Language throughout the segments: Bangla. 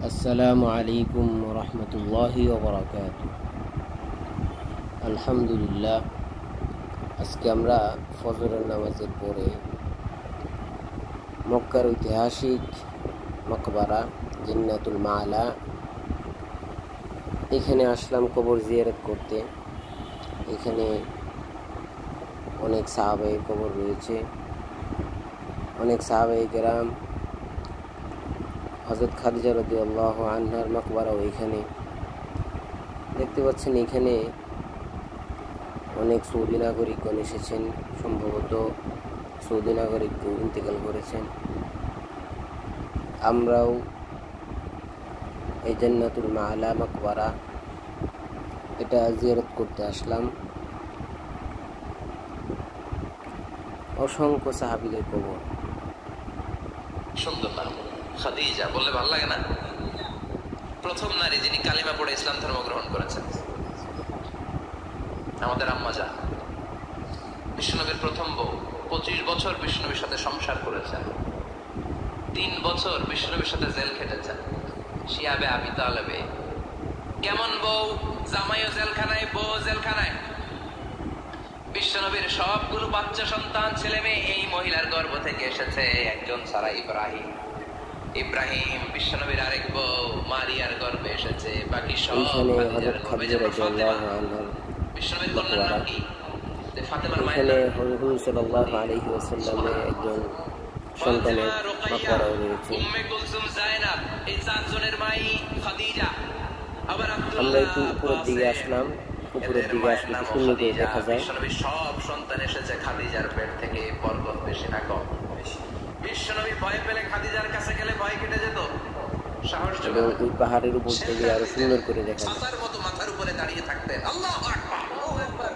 আসসালামু আলাইকুম রহমতুল্লাহি ওয়া বারাকাতুহু। আলহামদুলিল্লাহ, আজকে আমরা ফজরের নামাজের পরে মক্কার ঐতিহাসিক মকবারা জান্নাতুল মাআলা এখানে আসলাম কবর জিয়ারত করতে। এখানে অনেক সাহাবায়ে কবর রয়েছে, অনেক সাহাবায়ে কেরাম, হযরত খাদিজা রাদিয়াল্লাহু আনহার মকবরাও এখানে দেখতে পাচ্ছেন। এখানে অনেক সৌদি নাগরিকগণ এসেছেন, সম্ভবত সৌদি নাগরিকও ইন্তেকাল করেছেন। আমরাও এই জান্নাতুল মাআলা মকবরা এটা জিয়ারত করতে আসলাম। অসংখ্য সাহাবীদের কবর। সুন্দর নাম খাদিজা বললে ভালো লাগে না? প্রথম নারী যিনি কালিমা পড়ে ইসলাম ধর্ম গ্রহণ করেছেন, আমাদের আম্মা জান, বিশ্বনবীর প্রথম বউ। 25 বছর বিশ্বনবীর সাথে সংসার করেছেন, 3 বছর বিশ্বনবীর সাথে জেল খেটেছেন। শিয়াবে আবি তালেবে কেমন বউ! জামাইও জেলখানায়, বউ জেলখানায়। বিশ্বনবীর সবগুলো বাচ্চা সন্তান, ছেলে মেয়ে এই মহিলার গর্ভ থেকে এসেছে, একজন ছাড়া ইব্রাহিম। ইব্রাহিম বিশ্বনবীর আরেক বউ মারিয়ার গর্ভে এসেছে, বাকি সব খাদিজার গর্ভে। যেমন ফাতেমা, বিশ্বনবীর কন্যার নাম কি? ফাতেমার মায়ের নাম হুজুর সাল্লাল্লাহু আলাইহি ওয়াসাল্লামের একজন সন্তানের মকবরা রয়েছে। উম্মে কুলসুম, জায়নাব, এই চারজনের মাই খাদিজা। আবার আমরা একটু উপরের দিকে আসলাম। উপরের দিকে আসলে সুন্দর করে দেখা যায় বিশ্বনবীর সব সন্তান এসেছে খাদিজার পেট থেকে। বরকত বেশি না কম? বিশ্বনবী ভয় পেলে খাদিজার কাছে গেলে ভয় কেটে যেত, সাহস জোগাতেন। ওই পাহাড়ের উপর থেকে আরো সুন্দর করে দেখা যায়। ছাতার মতো মাথার উপরে দাঁড়িয়ে থাকতেন। আল্লাহু আকবার, আল্লাহু আকবার।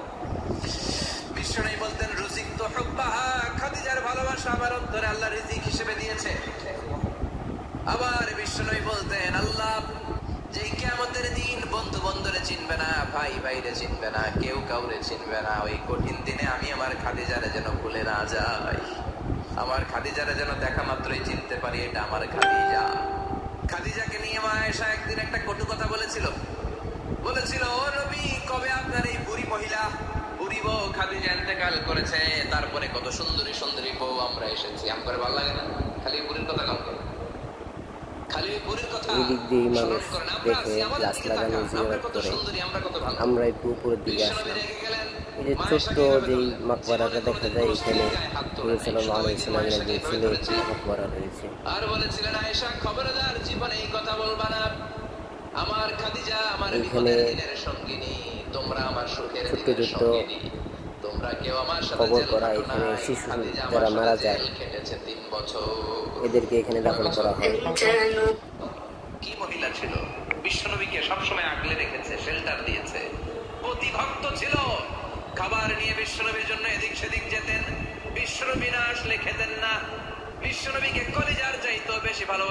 বিশ্বনবী বলতেন, রুজিকতু হুব্বাহা, খাদিজার ভালোবাসা আমার অন্তরে আল্লাহ রিজিক হিসেবে দিয়েছে। আবার বিশ্বনবী বলতেন, আল্লাহ যেই কিয়ামতের দিন বন্ধু বন্ধুরে চিনবে না, ভাই ভাইরে চিনবে না, কেউ কাউরে চিনবে না, ওই কঠিন দিনে আমি আমার খাদিজারে যেন ভুলে না যাই, আমার খাদিজারে যেন দেখা মাত্রই চিনতে পারি এটা আমার খাদিজা। খাদিজাকে নিয়ে মা আয়েশা একদিন একটা কটু কথা বলেছিল। ও নবী, কবে আপনার এই বুড়ি মহিলা, বুড়ি বউ খাদিজা ইন্তেকাল করেছে, তারপরে কত সুন্দরী সুন্দরী বউ আমরা এসেছি। আমার ভালো লাগে না খালি বুড়ির কথা কম করে, খালি বুড়ির কথা এদিক দিয়ে মানুষ স্মরণ করেন। দেখে গাছ লাগানো জিয়ারত করে। আমরা একটু উপরের দিকে আসলাম। এই যে ছোট্ট যেই মকবরাটা দেখা যায়, এখানে হুজুর সাল্লাল্লাহু আলাইহি ওয়াসাল্লামের একজন ছেলের মকবরা রয়েছে। আর বলেছিলেন, আয়েশা খবরদার জীবনে এই কথা বলবা না, আমার খাদিজা আমার বিপদের দিনের সঙ্গিনী, তোমরা আমার সুখের দিনের সঙ্গিনী, তোমরা কেউ আমার সাথে কবর জেল করা খাটো এখানে না। শিশু খাদিজা যারা আমার মারা সাথে যায় জেল খেটেছে 3 বছর। এদেরকে এখানে দাফন করা হয়। কি মহিলা ছিল! বিশ্বনবীকে সবসময় আগলে রেখেছে, শেল্টার দিয়েছে, অতি ভক্ত ছিল। খাবার নিয়ে বিশ্বনবীর জন্য এদিক সেদিক যেতেন, বিশ্বনবী না আসলে খেতেন না। বিশ্বনবীকে কলিজার চাইতো বেশি ভালোবাসা।